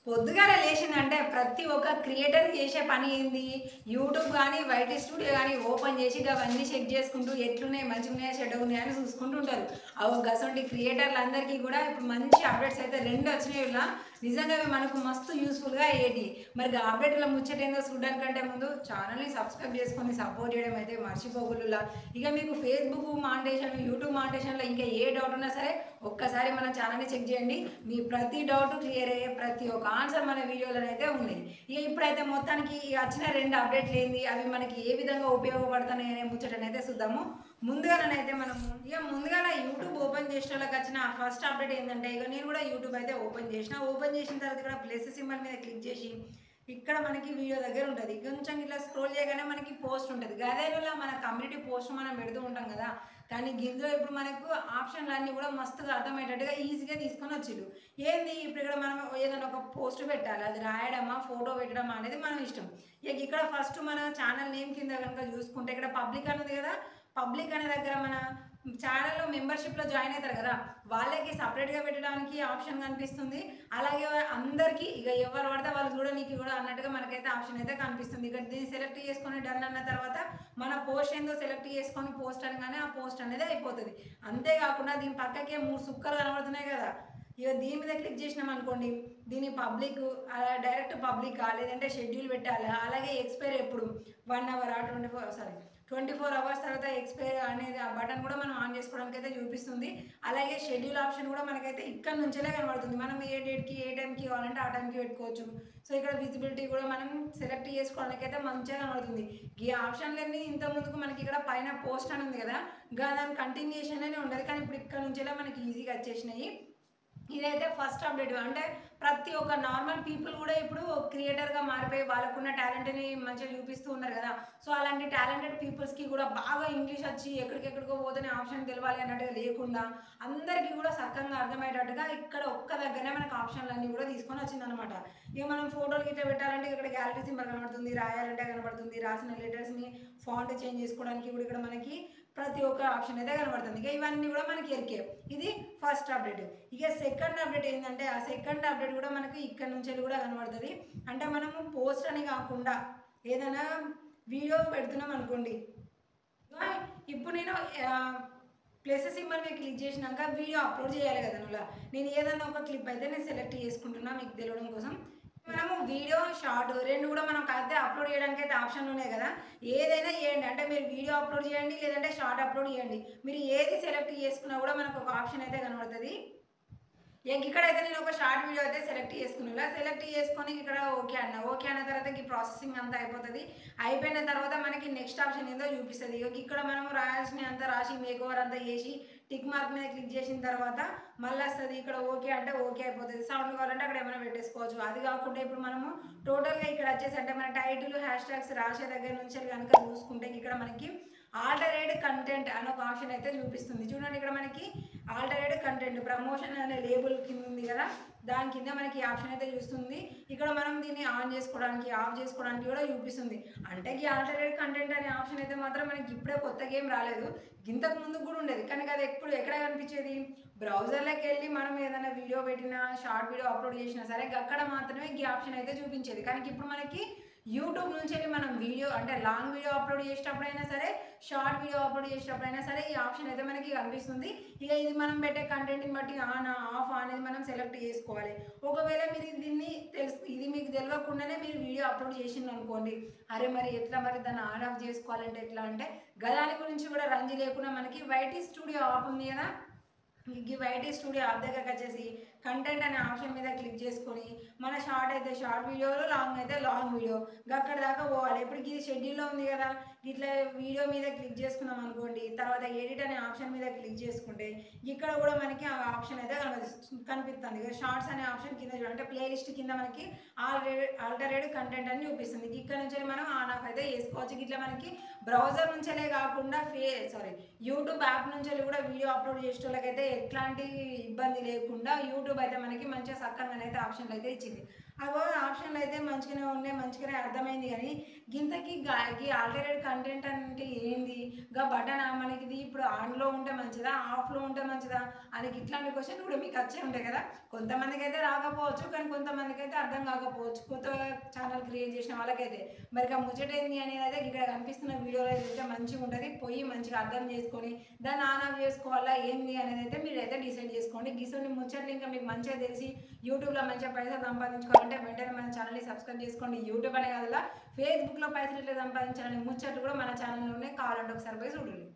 పొద్దుగాల లేచిందంటే ప్రతి ఒక్క క్రియేటర్ చేసే పని ఏంది? యూట్యూబ్ గానీ, వైటీ స్టూడియో గానీ ఓపెన్ చేసి అవన్నీ చెక్ చేసుకుంటూ ఎట్లున్నాయి, మంచిగున్నాయా, చెడ్డగున్నాయా అని చూసుకుంటూ ఉంటారు. గసొంటి క్రియేటర్లందరికీ కూడా ఇప్పుడు మంచి అప్డేట్స్ అయితే 2 వచ్చినాయి. ఇలా నిజంగా అవి మనకు మస్తు యూస్ఫుల్‌గా అయ్యేటియి. మరి అప్డేట్‌ల ముచ్చటేందో చూడడానికంటే ముందు ఛానల్‌ని సబ్స్క్రైబ్ చేసుకొని సపోర్ట్ చేయడం అయితే మర్చిపోకుల్లా. ఇక మీకు ఫేస్‌బుక్ మానిటైజేషన్, యూట్యూబ్ మానిటైజేషన్‌లో ఇంకా ఏ డౌట్ ఉన్నా సరే ఒక్కసారి మన ఛానల్‌ని చెక్ చేయండి. మీ ప్రతి డౌట్ క్లియర్ అయ్యే ప్రతి ఒక్క ఆన్సర్ మన వీడియోలోనైతే ఉన్నాయి. ఇక ఇప్పుడైతే మొత్తానికి వచ్చిన 2 అప్డేట్లు ఏంది, అవి మనకి ఏ విధంగా ఉపయోగపడుతున్నాయి అనే ముచ్చటనైతే చూద్దాము. ముందుగానైతే మనము ముందుగా యూట్యూబ్ ఓపెన్ చేసిన వాళ్ళకి వచ్చిన ఫస్ట్ అప్డేట్ ఏంటంటే, ఇక నేను కూడా యూట్యూబ్ అయితే ఓపెన్ చేసిన తర్వాత ఇక్కడ ప్లస్ సింబల్ మీద క్లిక్ చేసి ఇక్కడ మనకి వీడియో దగ్గర ఉంటుంది. కొంచెం ఇట్లా స్క్రోల్ చేయగానే మనకి పోస్ట్ ఉంటుంది. గదేలో మన కమ్యూనిటీ పోస్ట్ మనం పెడుతూ ఉంటాం కదా. కానీ గిందులో ఇప్పుడు మనకు ఆప్షన్లు అన్నీ కూడా మస్తుగా అర్థమయ్యేటట్టుగా ఈజీగా తీసుకొని వచ్చిండు. ఏంది ఇప్పుడు ఇక్కడ మనం ఏదైనా ఒక పోస్ట్ పెట్టాలి, అది రాయడమా ఫోటో పెట్టడమా అనేది మనం ఇష్టం. ఇక ఇక్కడ ఫస్ట్ మన ఛానల్ నేమ్ కింద కనుక చూసుకుంటే ఇక్కడ పబ్లిక్ అనేది కదా, పబ్లిక్ అనే దగ్గర మన ఛానల్లో మెంబర్షిప్లో జాయిన్ అవుతారు కదా, వాళ్ళకి సపరేట్గా పెట్టడానికి ఆప్షన్ కనిపిస్తుంది. అలాగే అందరికీ ఇక ఎవరు పడితే వాళ్ళు చూడడానికి కూడా అన్నట్టుగా మనకైతే ఆప్షన్ అయితే కనిపిస్తుంది. ఇక్కడ దీన్ని సెలెక్ట్ చేసుకొని డన్ అన్న తర్వాత మన పోస్ట్ ఏందో సెలెక్ట్ చేసుకొని పోస్ట్ అనగానే ఆ పోస్ట్ అనేది అయిపోతుంది. అంతేకాకుండా దీని పక్కకే 3 సుక్కలు కనబడుతున్నాయి కదా, ఇక దీని మీద క్లిక్ చేసినాం అనుకోండి, దీని పబ్లిక్ డైరెక్ట్ పబ్లికా లేదంటే షెడ్యూల్ పెట్టాలా, అలాగే ఎక్స్పైర్ ఎప్పుడు 1 అవర్ 24 అవర్స్ తర్వాత ఎక్స్పైర్ అనేది ఆ బటన్ కూడా మనం ఆన్ చేసుకోవడానికి అయితే చూపిస్తుంది. అలాగే షెడ్యూల్ ఆప్షన్ కూడా మనకైతే ఇక్కడ నుంచేలే కనబడుతుంది. మనం ఏ డేట్కి ఏ టైంకి కావాలంటే ఆ టైంకి పెట్టుకోవచ్చు. సో ఇక్కడ విజిబిలిటీ కూడా మనం సెలెక్ట్ చేసుకోవడానికి అయితే మంచిగా కనబడుతుంది. ఈ ఆప్షన్లన్నీ ఇంత ముందుకు మనకి ఇక్కడ పైన పోస్ట్ అని ఉంది కదా, దాని కంటిన్యూషన్ అనే ఉండదు. కానీ ఇప్పుడు ఇక్కడ నుంచేలా మనకి ఈజీగా వచ్చేసినాయి. ఇదైతే ఫస్ట్ అప్డేట్. అంటే ప్రతి ఒక్క నార్మల్ పీపుల్ కూడా ఇప్పుడు క్రియేటర్గా మారిపోయి వాళ్ళకున్న టాలెంట్ని మంచిగా చూపిస్తూ ఉన్నారు కదా. సో అలాంటి టాలెంటెడ్ పీపుల్స్కి కూడా బాగా ఇంగ్లీష్ వచ్చి ఎక్కడికెక్కడికో పోతేనే ఆప్షన్ తెలవాలి అన్నట్టుగా లేకుండా అందరికీ కూడా సక్కంగా అర్థమయ్యేటట్టుగా ఇక్కడ ఒక్క దగ్గరనే మనకు ఆప్షన్లన్నీ కూడా తీసుకొని వచ్చిందనమాట. ఇక మనం ఫోటోలు గిట్లా పెట్టాలంటే ఇక్కడ గ్యాలరీ సింబల్ కనబడుతుంది, రాయాలంటే కనబడుతుంది, రాసిన లెటర్స్ని ఫాంట్ చేంజ్ చేసుకోవడానికి కూడా ఇక్కడ మనకి ప్రతి ఒక్క ఆప్షన్ అయితే కనబడుతుంది. ఇక ఇవన్నీ కూడా మనకి ఎరికే. ఇది ఫస్ట్ అప్డేట్. ఇక సెకండ్ అప్డేట్ ఏంటంటే, ఆ సెకండ్ అప్డేట్ కూడా మనకి ఇక్కడ నుంచి కూడా కనబడుతుంది. అంటే మనము పోస్ట్ అని కాకుండా ఏదైనా వీడియో పెడుతున్నాం అనుకోండి, ఇప్పుడు నేను ప్లస్ సింబల్ మీద క్లిక్ చేసినాక వీడియో అప్లోడ్ చేయాలి కదా. నేను ఏదైనా ఒక క్లిప్ అయితే నేను సెలెక్ట్ చేసుకుంటున్నా మీకు తెలియడం కోసం. మనము వీడియో షార్ట్ 2 కూడా మనం అయితే అప్లోడ్ చేయడానికి అయితే ఆప్షన్లు ఉన్నాయి కదా, ఏదైనా చేయండి. అంటే మీరు వీడియో అప్లోడ్ చేయండి లేదంటే షార్ట్ అప్లోడ్ చేయండి, మీరు ఏది సెలెక్ట్ చేసుకున్నా కూడా మనకు ఒక ఆప్షన్ అయితే కనబడుతుంది. ఇక్కడైతే నేను ఒక షార్ట్ వీడియో అయితే సెలెక్ట్ చేసుకున్నా. సెలెక్ట్ చేసుకొని ఇక్కడ ఓకే అన్న తర్వాత ఈ ప్రాసెసింగ్ అంతా అయిపోతుంది. అయిపోయిన తర్వాత మనకి నెక్స్ట్ ఆప్షన్ ఏందో చూపిస్తుంది. ఇక్కడ మనం రాయాల్సిన అంతా రాసి మేక్ ఓవర్ అంతా చేసి టిక్ మార్క్ మీద క్లిక్ చేసిన తర్వాత మళ్ళీ వస్తుంది. ఇక్కడ ఓకే అంటే ఓకే అయిపోతుంది. సౌండ్ కావాలంటే అక్కడ ఏమైనా పెట్టేసుకోవచ్చు. అది కాకుండా ఇప్పుడు మనము టోటల్గా ఇక్కడ వచ్చేసి అంటే మన టైటిల్ హ్యాష్ ట్యాగ్స్ రాసే దగ్గర నుంచి కనుక చూసుకుంటే ఇక్కడ మనకి ఆల్టరేట్ కంటెంట్ అనే ఒక ఆప్షన్ అయితే చూపిస్తుంది. చూడండి ఇక్కడ మనకి ఆల్టరేట్ కంటెంట్ ప్రమోషన్ అనే లేబుల్ కింద ఉంది కదా, దాని కింద మనకి ఆప్షన్ అయితే చూస్తుంది. ఇక్కడ మనం దీన్ని ఆన్ చేసుకోవడానికి ఆఫ్ చేసుకోవడానికి కూడా చూపిస్తుంది. అంటే ఈ ఆల్టరేట్ కంటెంట్ అనే ఆప్షన్ అయితే మాత్రం మనకి ఇప్పుడే కొత్త గేమ్ రాలేదు, ఇంతకు ముందుకు కూడా ఉండేది. కానీ అది ఎక్కడ కనిపించేది, బ్రౌజర్లోకి వెళ్ళి మనం ఏదైనా వీడియో పెట్టినా షార్ట్ వీడియో అప్లోడ్ చేసినా సరే అక్కడ మాత్రమే ఈ ఆప్షన్ అయితే చూపించేది. కానీ ఇప్పుడు మనకి యూట్యూబ్ నుంచి మనం వీడియో అంటే లాంగ్ వీడియో అప్లోడ్ చేసేటప్పుడైనా సరే షార్ట్ వీడియో అప్లోడ్ చేసేటప్పుడైనా సరే ఈ ఆప్షన్ అయితే మనకి కనిపిస్తుంది. ఇక ఇది మనం పెట్టే కంటెంట్ని బట్టి ఆన్ ఆఫ్ అనేది మనం సెలెక్ట్ చేసుకోవాలి. ఒకవేళ మీరు దీన్ని ఇది మీకు తెలియకుండానే మీరు వీడియో అప్లోడ్ చేసింది అనుకోండి, అరే మరి ఎట్లా మరి దాన్ని ఆన్ ఆఫ్ చేసుకోవాలంటే ఎట్లా అంటే గదాని గురించి కూడా రంజి లేకుండా మనకి వైటీ స్టూడియో ఆప్ ఉంది కదా, ఈ వైటీ స్టూడియో యాప్ దగ్గరకు వచ్చేసి కంటెంట్ అనే ఆప్షన్ మీద క్లిక్ చేసుకొని మన షార్ట్ అయితే షార్ట్ వీడియోలో లాంగ్ అయితే లాంగ్ వీడియో అక్కడ దాకా పోవాలి. ఇప్పుడు ఇది షెడ్యూల్లో ఉంది కదా, ఇట్లా వీడియో మీద క్లిక్ చేసుకున్నాం అనుకోండి, తర్వాత ఎడిట్ అనే ఆప్షన్ మీద క్లిక్ చేసుకుంటే ఇక్కడ కూడా మనకి ఆ ఆప్షన్ అయితే కనిపిస్తుంది. ఇక షార్ట్స్ అనే ఆప్షన్ కింద అంటే ప్లేలిస్ట్ కింద మనకి ఆల్టరేట్ కంటెంట్ అని చూపిస్తుంది. ఇక్కడ నుంచి మనం ఆన్ ఆఫ్ అయితే చేసుకోవచ్చు. ఇట్లా మనకి బ్రౌజర్ నుంచే కాకుండా యూట్యూబ్ యాప్ నుంచి కూడా వీడియో అప్లోడ్ చేసే వాళ్ళకైతే ఎట్లాంటి ఇబ్బంది లేకుండా యూట్యూబ్ అయితే మనకి మంచిగా సక్కంగానైతే ఆప్షన్లు అయితే ఇచ్చింది. చేసింది. అవో ఆప్షన్లు అయితే మంచిగానే ఉన్నాయి, మంచిగానే అర్థమైంది. కానీ గింతకి ఆల్టరేట్ కంటెంట్ అంటే ఏంది, గా బటన్ మనకి ఇది ఇప్పుడు ఆన్లో ఉంటే మంచిదా, ఆఫ్లో ఉంటే మంచిదా అని ఇట్లాంటి క్వశ్చన్ కూడా మీకు వచ్చే ఉంటాయి కదా. కొంతమందికి అయితే రాకపోవచ్చు, కానీ కొంతమందికి అయితే అర్థం కాకపోవచ్చు, కొత్త ఛానల్ క్రియేట్ చేసిన వాళ్ళకైతే. మరి ఆ ముచ్చట ఏంది అనేది అయితే ఇక్కడ కనిపిస్తున్న వీడియోలో అయితే మంచిగా ఉంటుంది. పోయి మంచిగా అర్థం చేసుకొని దాన్ని ఆన్ ఆఫ్ చేసుకోవాలా ఏంది అనేది అయితే మీరు అయితే డిసైడ్ చేసుకోండి. గిసోని ముచ్చట్లు ఇంకా మీకు మంచిగా తెలిసి యూట్యూబ్లో మంచిగా పైసలు సంపాదించుకోవాలంటే వెంటనే మన ఛానల్ని సబ్స్క్రైబ్ చేసుకోండి. యూట్యూబ్ అనే కాదు, ఫేస్బుక్లో పైసలు ఇట్లా సంపాదించాలని ముచ్చట్లు కూడా మన ఛానల్లో ఉన్నాయి, కావాలంటే ఒకసారి పోయి చూడండి.